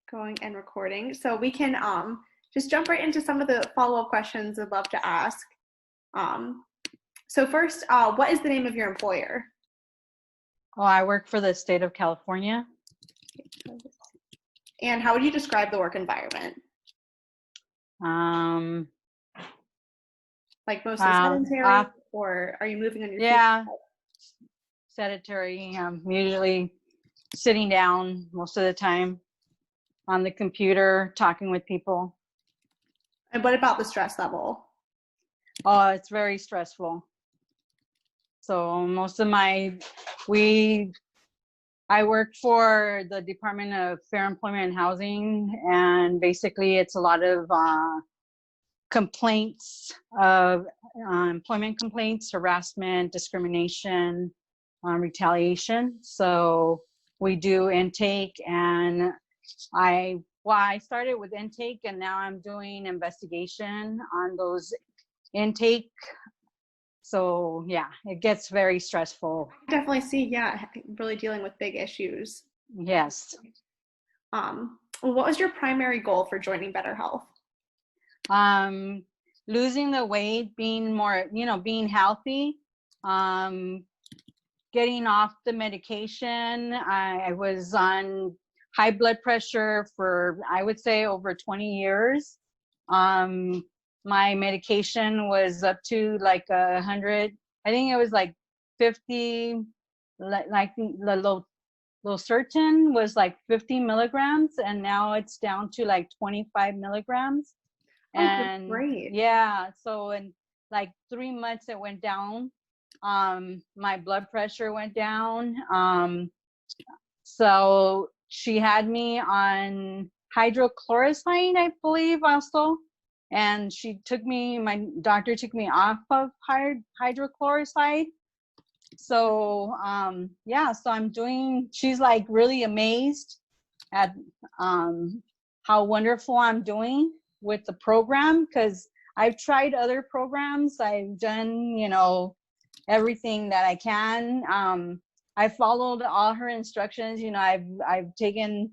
Going and recording. So we can just jump right into some of the follow-up questions I'd love to ask. So first, what is the name of your employer? Oh, I work for the state of California. And how would you describe the work environment? Like mostly sedentary, or are you moving on your feet? Yeah, sedentary. I'm usually sitting down most of the time on the computer, talking with people. And what about the stress level? Oh, it's very stressful. So most of I work for the Department of Fair Employment and Housing, and basically it's a lot of complaints of employment complaints, harassment, discrimination, retaliation. So we do intake, and I started with intake, and now I'm doing investigation on those intake. So yeah, it gets very stressful. I definitely see, yeah, really dealing with big issues. Yes. What was your primary goal for joining Better Health? Losing the weight, being more, being healthy, getting off the medication. I was on high blood pressure for, I would say, over 20 years. My medication was up to like 100. I think it was like 50, like the Losartan was like 50 milligrams, and now it's down to like 25 milligrams. And great. Yeah, so in like 3 months it went down. My blood pressure went down. So she had me on hydrochloroquine, I believe, also. And my doctor took me off of hydrochloroquine. So she's like really amazed at how wonderful I'm doing with the program, because I've tried other programs. I've done, everything that I can. I followed all her instructions. I've taken,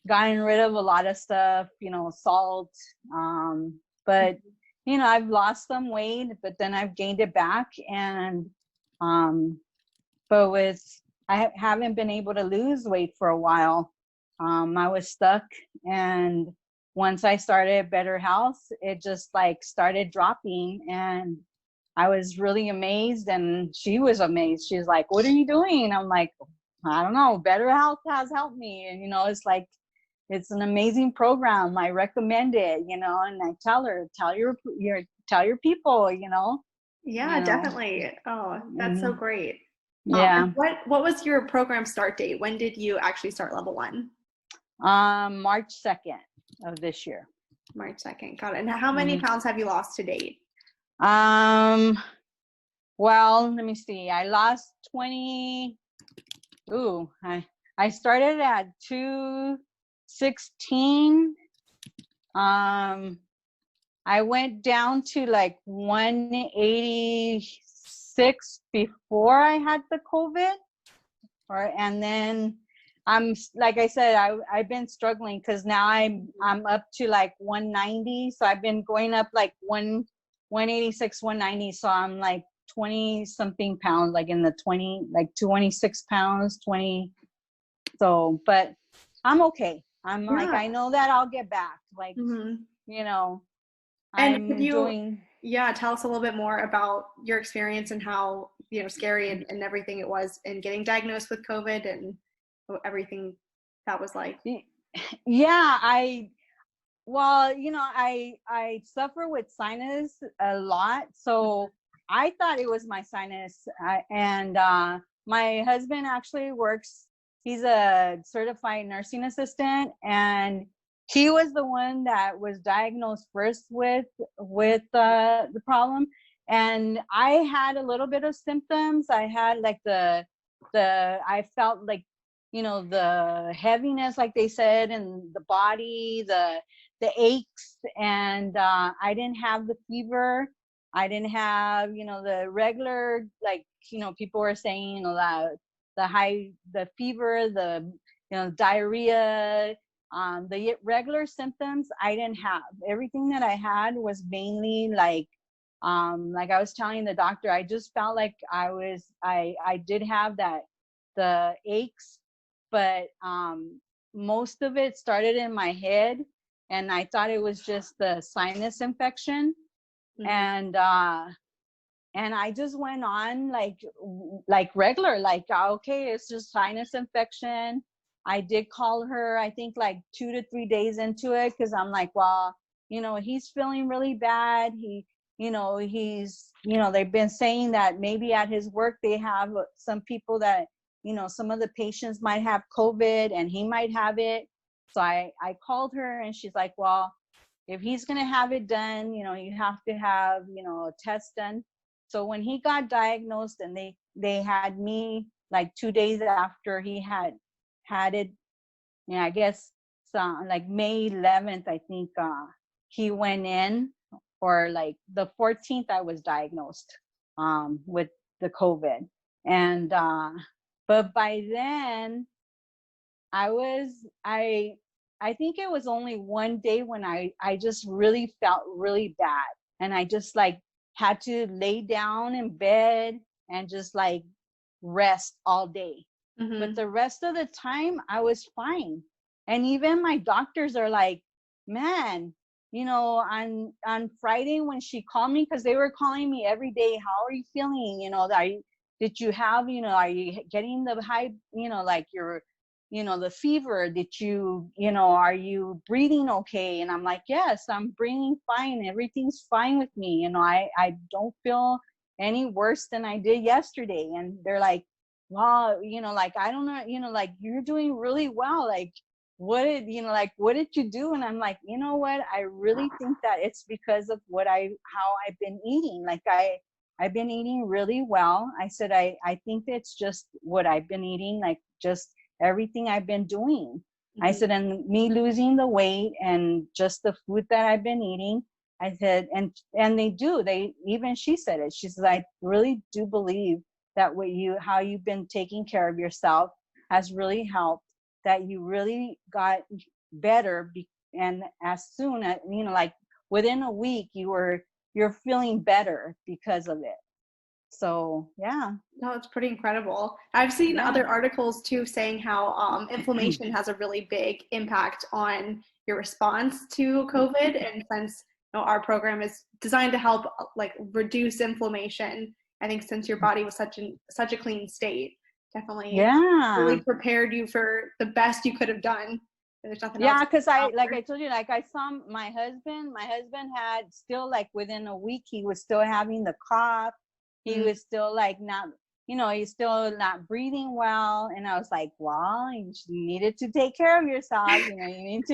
gotten rid of a lot of stuff, salt. But I've lost some weight, but then I've gained it back. And but I haven't been able to lose weight for a while. I was stuck, and once I started Better Health, it just like started dropping, and I was really amazed, and she was amazed. She's like, "What are you doing?" I'm like, "I don't know. Better Health has helped me." And it's like, it's an amazing program. I recommend it, and I tell her, tell your people, Yeah, definitely. Oh, that's so great. Yeah. What was your program start date? When did you actually start level 1? March 2nd of this year. March 2nd. Got it. And how many pounds have you lost to date? Well, let me see. I lost 20. I started at 216. I went down to like 186 before I had the COVID. And then like I said, I've been struggling, because now I'm up to like 190. So I've been going up like 186, 190. So I'm like 20 something pounds, like in the 26 pounds, 20. So, but I'm okay. I'm like, I know that I'll get back. Like, And could you, tell us a little bit more about your experience and how, scary and everything it was in getting diagnosed with COVID and everything that was like? Yeah, I suffer with sinus a lot. So I thought it was my sinus. And my husband actually he's a certified nursing assistant, and he was the one that was diagnosed first with the problem. And I had a little bit of symptoms. I had like I felt like, the heaviness, like they said, in the body, the aches, and I didn't have the fever. I didn't have, the regular, like, people were saying, the fever, diarrhea. The regular symptoms I didn't have. Everything that I had was mainly like I was telling the doctor, I just felt like I did have the aches, but most of it started in my head, and I thought it was just the sinus infection. Mhm. And I just went on like regular, like, okay, it's just sinus infection. I did call her, I think like 2 to 3 days into it, because I'm like, well, he's feeling really bad. They've been saying that maybe at his work they have some people that, some of the patients might have COVID and he might have it. So I called her, and she's like, well, if he's going to have it done, you have to have, a test done. So when he got diagnosed, and they had me like 2 days after he had it, I guess like May 11th, I think he went in, or like the 14th I was diagnosed with the COVID. And but by then I think it was only one day when I just really felt really bad, and I just like had to lay down in bed and just like rest all day. But Mhm. the rest of the time I was fine. And even my doctors are like, man, on Friday when she called me, because they were calling me every day, how are you feeling? Did you have, are you getting the high, like your the fever? Did are you breathing okay? And I'm like, yes, I'm breathing fine. Everything's fine with me. I don't feel any worse than I did yesterday. And they're like, wow, like, I don't know, like, you're doing really well. Like, what did you do? And I'm like, you know what? I really think that it's because of how I've been eating. Like, I've been eating really well. I said, I think it's just what I've been eating, like just everything I've been doing. I Mhm. said, and me losing the weight and just the food that I've been eating. I said, and she said it. She says, I really do believe that how you've been taking care of yourself has really helped, that you really got better. And as soon as, like within a week, you're feeling better because of it. So yeah. No, it's pretty incredible. I've seen Yeah. other articles too saying how inflammation has a really big impact on your response to COVID. And since our program is designed to help like reduce inflammation, I think since your body was such a clean state, definitely Yeah. really prepared you for the best you could have done. There's nothing else Yeah, because like after. I told you, like I saw my husband had still, like within a week, he was still having the cough. He Mm. was still like not, he's still not breathing well. And I was like, well, you needed to take care of yourself. You need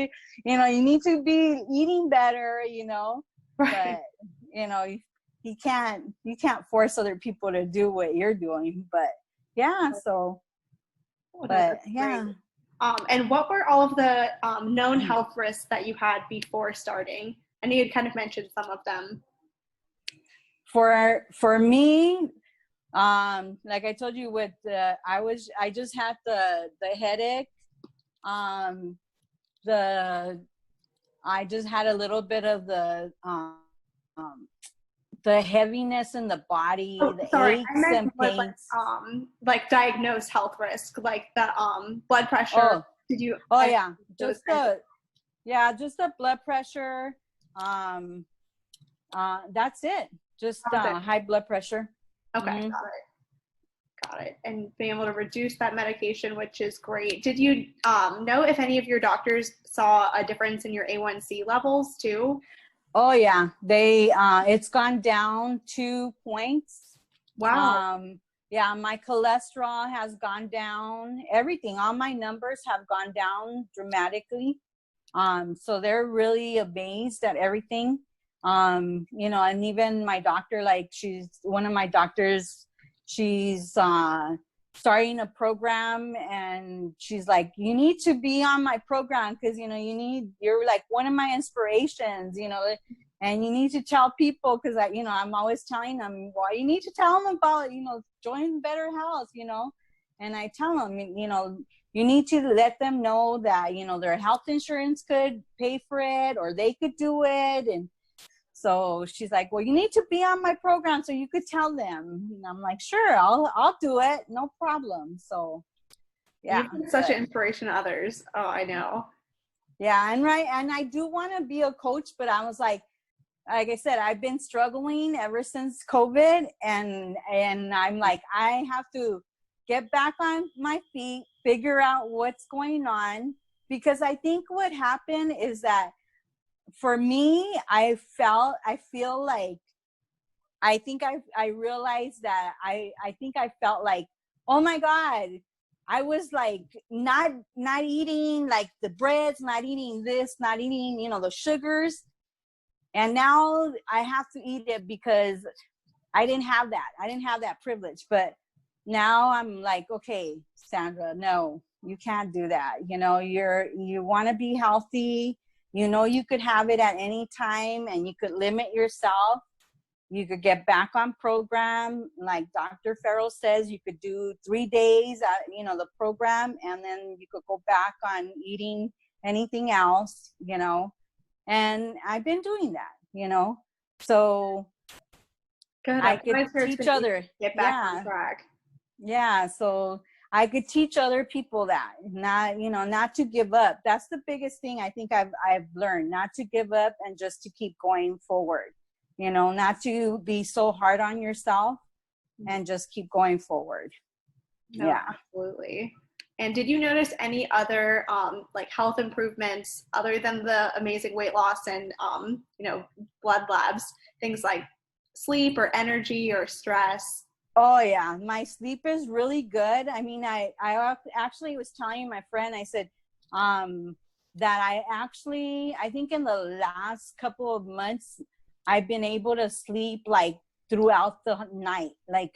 to be eating better, Right. but you can't force other people to do what you're doing. But yeah, so, Oh, no, but that's great. yeah. And what were all of the known health risks that you had before starting? I know you kind of mentioned some of them. For me, like I told you, with I just had the headache. um I just had a little bit of the heaviness in the body, Oh, the sorry, I aches meant and more pains. like diagnosed health risk, like the blood pressure. Oh, Did you oh any of yeah, those kinds of? just the blood pressure. um that's it. Just That was it. high blood pressure. Okay, Hmm. got it. And being able to reduce that medication, which is great. Did you know if any of your doctors saw a difference in your A1C levels too? Oh yeah, it's gone down 2 points. Wow. Yeah, my cholesterol has gone down. Everything, all my numbers have gone down dramatically. So they're really amazed at everything. And even my doctor, like she's one of my doctors, she's starting a program, and she's like, you need to be on my program, because you're like one of my inspirations, and you need to tell people, because I'm always telling them, well, you need to tell them about join Better Health. And I tell them, you need to let them know that, you know, their health insurance could pay for it or they could do it. And so she's like, well, you need to be on my program so you could tell them. And I'm like, sure, I'll do it. No problem. So yeah. You've been such an inspiration to others. Oh, I know. Yeah. And right. And I do want to be a coach, but I was like I said, I've been struggling ever since COVID, and I'm like, I have to get back on my feet, figure out what's going on, because I think what happened is that for me, I feel like, I realized that I think I felt like, oh my God, I was like not eating like the breads, not eating this, not eating, you know, the sugars. And now I have to eat it because I didn't have that. I didn't have that privilege. But now I'm like, okay, Sandra, no, you can't do that. You know, you want to be healthy. You know, you could have it at any time and you could limit yourself. You could get back on program. Like Dr. Farrell says, you could do 3 days at, you know, the program, and then you could go back on eating anything else, you know. And I've been doing that, you know, so Good. I could teach other, get back on track. Yeah. So I could teach other people that, not, you know, not to give up. That's the biggest thing I think I've learned, not to give up and just to keep going forward, you know, not to be so hard on yourself and just keep going forward. No, yeah, absolutely. And did you notice any other like health improvements other than the amazing weight loss and you know, blood labs, things like sleep or energy or stress? Oh yeah, my sleep is really good. I mean, I actually was telling my friend, I said that I think in the last couple of months, I've been able to sleep like throughout the night. Like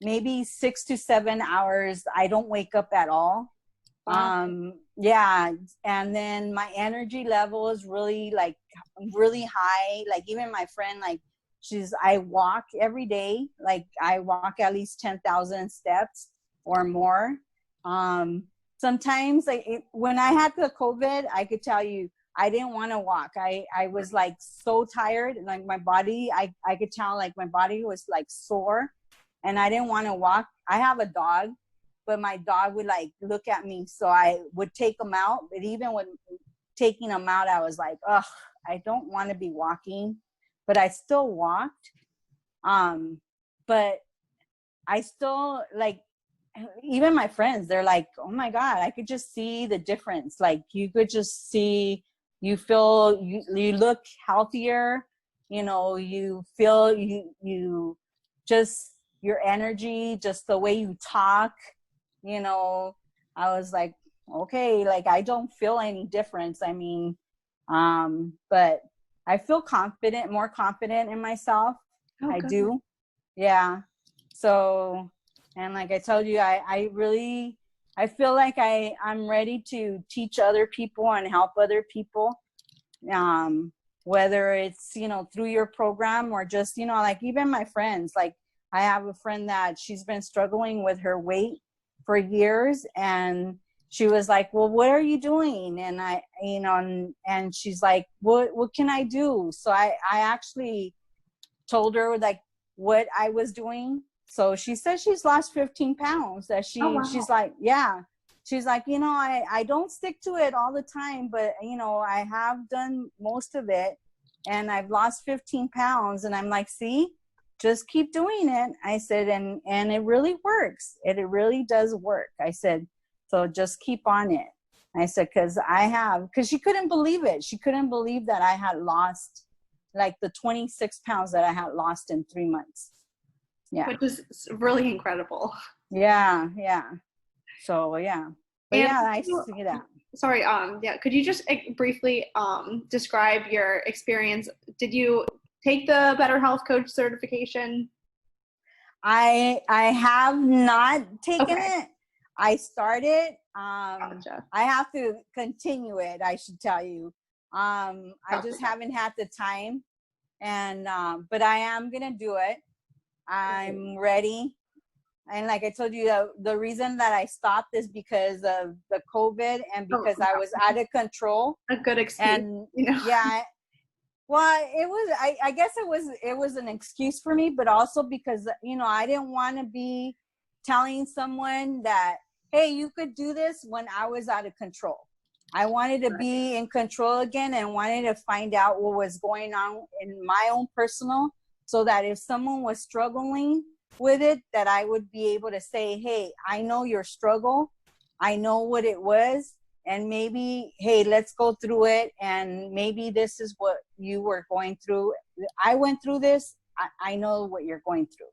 maybe 6 to 7 hours. I don't wake up at all. Wow. Yeah. And then my energy level is really like really high. Like even my friend, like I walk every day. Like I walk at least 10,000 steps or more. Sometimes when I had the COVID, I could tell you, I didn't want to walk. I was like so tired, and like my body, I could tell like my body was like sore. And I didn't want to walk. I have a dog, but my dog would like look at me. So I would take him out. But even when taking him out, I was like, ugh, I don't want to be walking. But I still walked. But I still like, even my friends, they're like, oh my God, I could just see the difference. Like you could just see, you feel, you look healthier. You know, you feel, you just, your energy, just the way you talk, you know, I was like, okay, like I don't feel any difference. I mean, but I feel more confident in myself. Oh, I do. Yeah. So, and like I told you, I feel like I'm ready to teach other people and help other people. Whether it's, you know, through your program or just, you know, like even my friends, like I have a friend that she's been struggling with her weight for years, and she was like, well, what are you doing? And I, you know, and she's like, what can I do? So I actually told her like what I was doing. So she said she's lost 15 pounds. That she's like, yeah. She's like, you know, I don't stick to it all the time, but you know, I have done most of it and I've lost 15 pounds. And I'm like, see, just keep doing it. I said, and it really works. It really does work. I said, so just keep on it. I said, because she couldn't believe it. She couldn't believe that I had lost like the 26 pounds that I had lost in 3 months. Yeah. Which is really incredible. Yeah. Yeah. So, yeah. But and yeah, I see that. Sorry. Yeah. Could you just briefly describe your experience? Did you take the Better Health Coach certification? I have not taken it. I started. Gotcha. I have to continue it, I should tell you. I just haven't had the time. And but I am gonna do it. I'm ready. And like I told you, the reason that I stopped is because of the COVID and Oh, because I was out of control. a good excuse, And you know. yeah, well, it was, I guess it was an excuse for me, but also because, you know, I didn't want to be telling someone that, hey, you could do this when I was out of control. I wanted to be in control again and wanted to find out what was going on in my own personal, so that if someone was struggling with it, that I would be able to say, hey, I know your struggle. I know what it was. And maybe, hey, let's go through it. And maybe this is what you were going through. I went through this. I know what you're going through.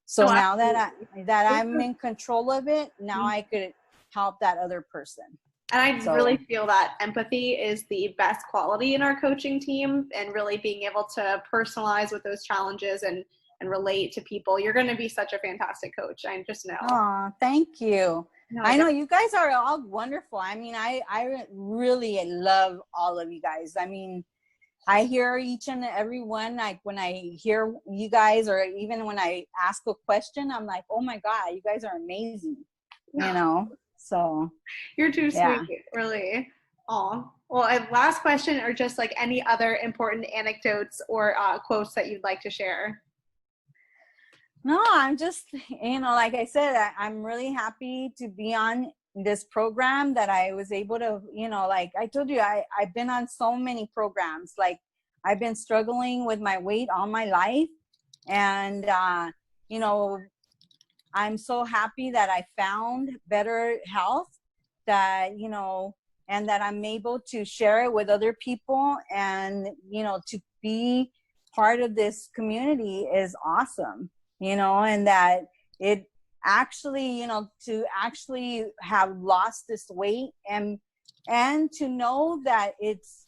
So Oh, now absolutely. that I'm in control of it, now I could help that other person. And I So, really feel that empathy is the best quality in our coaching team, and really being able to personalize with those challenges and relate to people. You're going to be such a fantastic coach. I just know. oh, thank you. No, I know you guys are all wonderful. I mean, I really love all of you guys. I mean, I hear each and every one, like when I hear you guys, or even when I ask a question, I'm like, oh my God, you guys are amazing, you know? So you're too yeah. sweet, really. Oh, well, and last question, or just like any other important anecdotes or quotes that you'd like to share? No, I'm just, you know, like I said, I'm really happy to be on this program, that I was able to, you know, like I told you, I've been on so many programs. Like I've been struggling with my weight all my life. And, you know, I'm so happy that I found better health, that, you know, and that I'm able to share it with other people. And, you know, to be part of this community is awesome, you know, and that it actually, you know, to actually have lost this weight, and to know that it's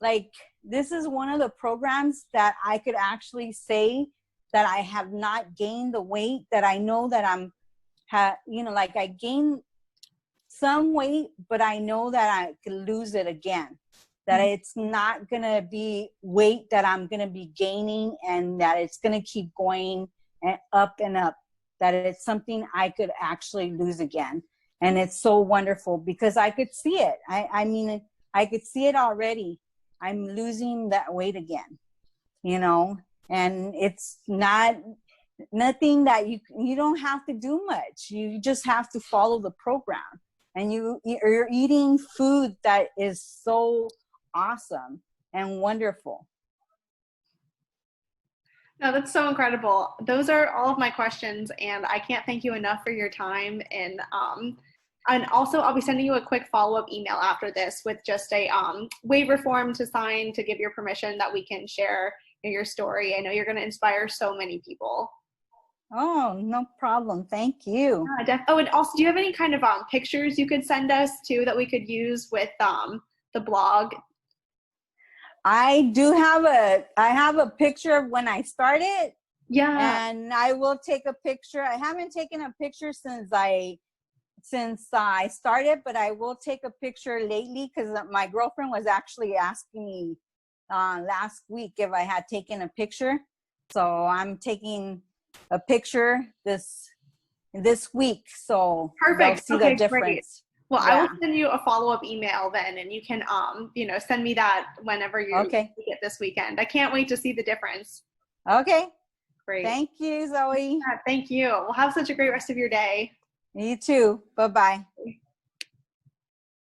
like, this is one of the programs that I could actually say that I have not gained the weight, that I know that you know, like I gained some weight, but I know that I could lose it again, that it's not going to be weight that I'm going to be gaining, and that it's going to keep going and up, that it's something I could actually lose again. And it's so wonderful because I could see it. I mean, I could see it already. I'm losing that weight again, you know, and it's nothing that you don't have to do much. You just have to follow the program, and you're eating food that is so awesome and wonderful. No, that's so incredible. Those are all of my questions, and I can't thank you enough for your time. And also, I'll be sending you a quick follow-up email after this with just a waiver form to sign to give your permission that we can share your story. I know you're going to inspire so many people. Oh, no problem. Thank you. Oh, and also, do you have any kind of pictures you could send us too that we could use with the blog? I have a picture of when I started. Yeah. And I will take a picture. I haven't taken a picture since I started, but I will take a picture lately, because my girlfriend was actually asking me last week if I had taken a picture. So I'm taking a picture this week, so Perfect. they'll see Okay, the difference. great. Well, Yeah. I will send you a follow-up email then, and you can send me that whenever you Okay. get this weekend. I can't wait to see the difference. Okay. Great. Thank you, Zoe. Yeah, thank you. Well, have such a great rest of your day. You too. Bye-bye.